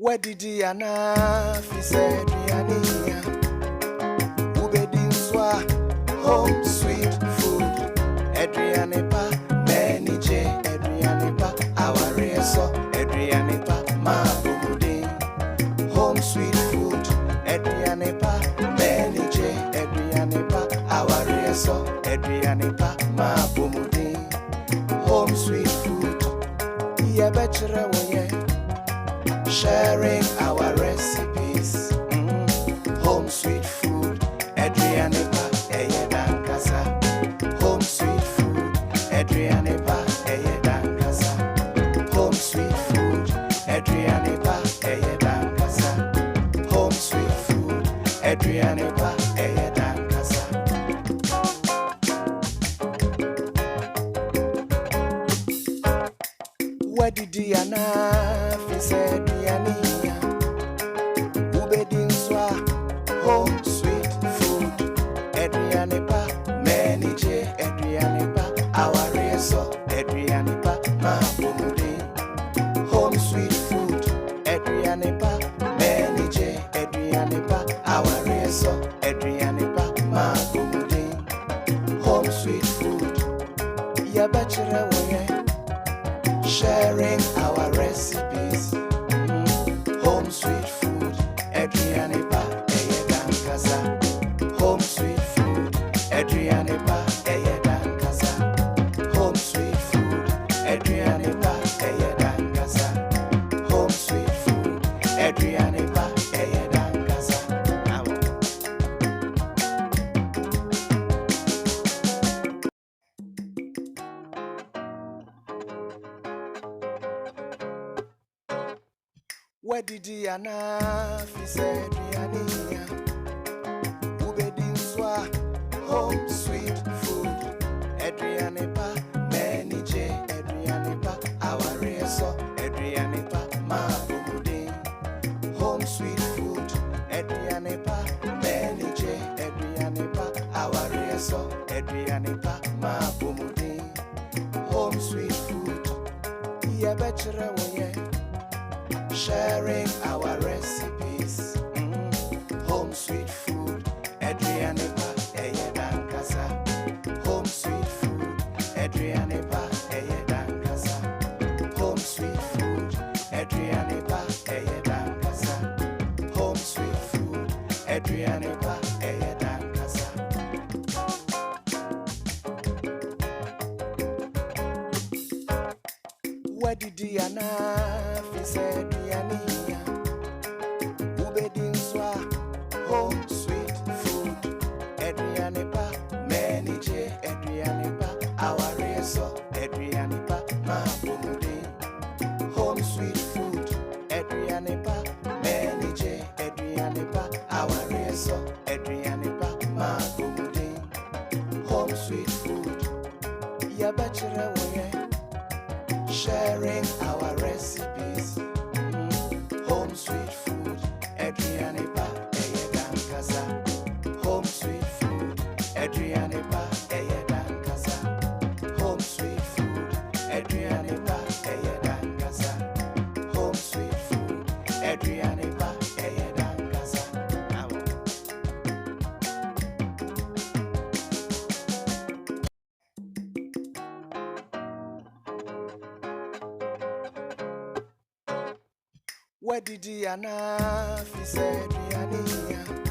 Where did he fi said Riania? Ubedi Swa, home sweet food. Adrianepa, many J, Adrianepa, our reso, Adrianepa, ma bumudi. Home sweet food. Adrianepa, many J, Adrianepa, our reso, Adrianepa, ma bumudi. Home sweet food. Yeah, better way. Sharing our recipes. Home sweet food. Adrianepa, eyedan kasa. Home sweet food. Adrianepa, eyedan kasa. Home sweet food. Adrianepa, eyedan kasa. Home sweet food. Adrianepa, eyedan kasa. Where did Diana fi said Diania? Ubedi Swa, home sweet food. Adrianepa, many J, Adrianepa, our reso, Adrianepa, ma bumudi. Home sweet food. Adrianepa, many J, Adrianepa, our reso, Adrianepa, ma bumudi. Home sweet food. Ya bachelor way. Sharing our recipes. Home sweet food. Adrianepa, eyedan kasa. Home sweet food. Adrianepa, eyedan kasa. Home sweet food. Adrianepa, eyedan kasa. Home sweet food. Adrianepa, eyedan kasa. Where did Diana fi said Riania? Ubedi Swa, home sweet food. Adrianepa, many J, Adrianepa, our reso, Adrianepa, ma bumudi. Home sweet food. Adrianepa, many J, Adrianepa, our reso, Adrianepa, ma bumudi. Home sweet food. Yeah, better way. Sharing our recipes. Home sweet food. Adrianepa, eyedan kasa. Home sweet food. Adrianepa, eyedan kasa. Home sweet food. Adrianepa, eyedan kasa. Home sweet food. Adrianepa, eyedan kasa. Where did Diana fi said Diania? Ubedi Swa, home sweet food. Adrianepa, many J, Adrianepa, our reso, Adrianepa, ma bumudi. Home sweet food. Adrianepa, many J, Adrianepa, our reso, Adrianepa, ma bumudi. Home sweet food. Ya bachelor way. Sharing our recipes. Home sweet food. Adrianepa, eyedan kasa. Home sweet food. Adrianepa, eyedan kasa. Home sweet food. Adrianepa, eyedan kasa. Home sweet food. Adrianepa, eyedan kasa. Where did Diana fi said Riania?